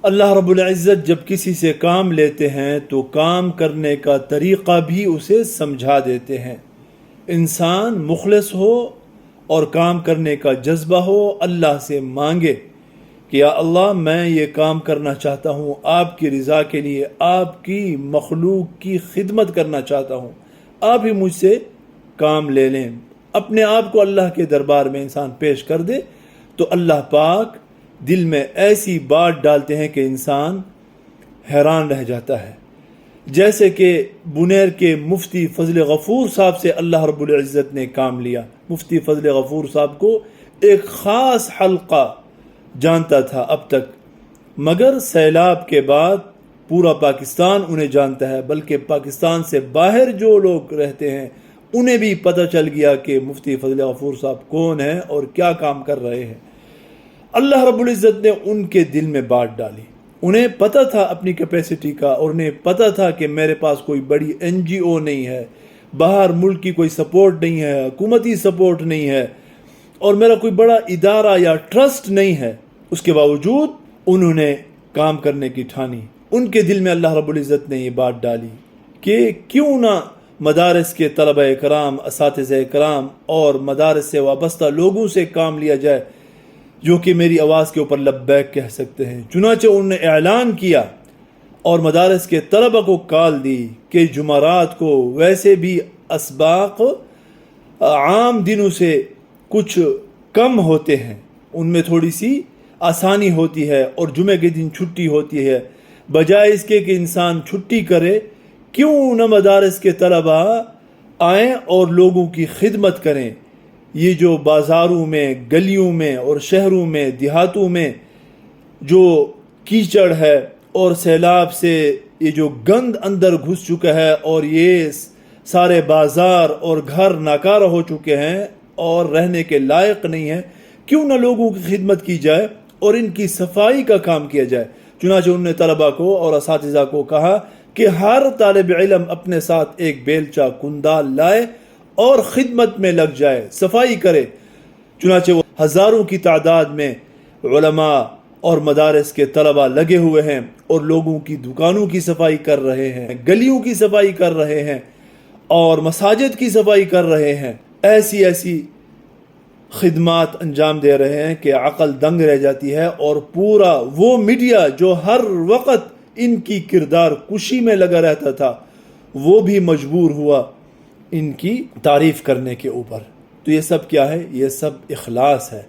اللہ رب العزت جب کسی سے کام لیتے ہیں تو کام کرنے کا طریقہ بھی اسے سمجھا دیتے ہیں۔ انسان مخلص ہو اور کام کرنے کا جذبہ ہو، اللہ سے مانگے کہ یا اللہ میں یہ کام کرنا چاہتا ہوں، آپ کی رضا کے لیے، آپ کی مخلوق کی خدمت کرنا چاہتا ہوں، آپ ہی مجھ سے کام لے لیں۔ اپنے آپ کو اللہ کے دربار میں انسان پیش کر دے تو اللہ پاک دل میں ایسی بات ڈالتے ہیں کہ انسان حیران رہ جاتا ہے۔ جیسے کہ بنیر کے مفتی فضل غفور صاحب سے اللہ رب العزت نے کام لیا۔ مفتی فضل غفور صاحب کو ایک خاص حلقہ جانتا تھا اب تک، مگر سیلاب کے بعد پورا پاکستان انہیں جانتا ہے، بلکہ پاکستان سے باہر جو لوگ رہتے ہیں انہیں بھی پتہ چل گیا کہ مفتی فضل غفور صاحب کون ہیں اور کیا کام کر رہے ہیں۔ اللہ رب العزت نے ان کے دل میں بات ڈالی۔ انہیں پتہ تھا اپنی کیپیسٹی کا، اور انہیں پتہ تھا کہ میرے پاس کوئی بڑی NGO نہیں ہے، باہر ملک کی کوئی سپورٹ نہیں ہے، حکومتی سپورٹ نہیں ہے، اور میرا کوئی بڑا ادارہ یا ٹرسٹ نہیں ہے۔ اس کے باوجود انہوں نے کام کرنے کی ٹھانی۔ ان کے دل میں اللہ رب العزت نے یہ بات ڈالی کہ کیوں نہ مدارس کے طلبہ کرام، اساتذہ کرام اور مدارس سے وابستہ لوگوں سے کام لیا جائے جو کہ میری آواز کے اوپر لبیک کہہ سکتے ہیں۔ چنانچہ انہوں نے اعلان کیا اور مدارس کے طلبہ کو کال دی کہ جمعرات کو ویسے بھی اسباق عام دنوں سے کچھ کم ہوتے ہیں، ان میں تھوڑی سی آسانی ہوتی ہے اور جمعہ کے دن چھٹی ہوتی ہے، بجائے اس کے کہ انسان چھٹی کرے کیوں نہ مدارس کے طلبہ آئیں اور لوگوں کی خدمت کریں۔ یہ جو بازاروں میں، گلیوں میں اور شہروں میں، دیہاتوں میں جو کیچڑ ہے اور سیلاب سے یہ جو گند اندر گھس چکا ہے اور یہ سارے بازار اور گھر ناکارہ ہو چکے ہیں اور رہنے کے لائق نہیں ہیں، کیوں نہ لوگوں کی خدمت کی جائے اور ان کی صفائی کا کام کیا جائے۔ چنانچہ انہوں نے طلبہ کو اور اساتذہ کو کہا کہ ہر طالب علم اپنے ساتھ ایک بیلچہ کندال لائے اور خدمت میں لگ جائے، صفائی کرے۔ چنانچہ وہ ہزاروں کی تعداد میں علماء اور مدارس کے طلبہ لگے ہوئے ہیں اور لوگوں کی دکانوں کی صفائی کر رہے ہیں، گلیوں کی صفائی کر رہے ہیں اور مساجد کی صفائی کر رہے ہیں۔ ایسی خدمات انجام دے رہے ہیں کہ عقل دنگ رہ جاتی ہے، اور پورا وہ میڈیا جو ہر وقت ان کی کردار کشی میں لگا رہتا تھا وہ بھی مجبور ہوا ان کی تعریف کرنے کے اوپر۔ تو یہ سب کیا ہے؟ یہ سب اخلاص ہے۔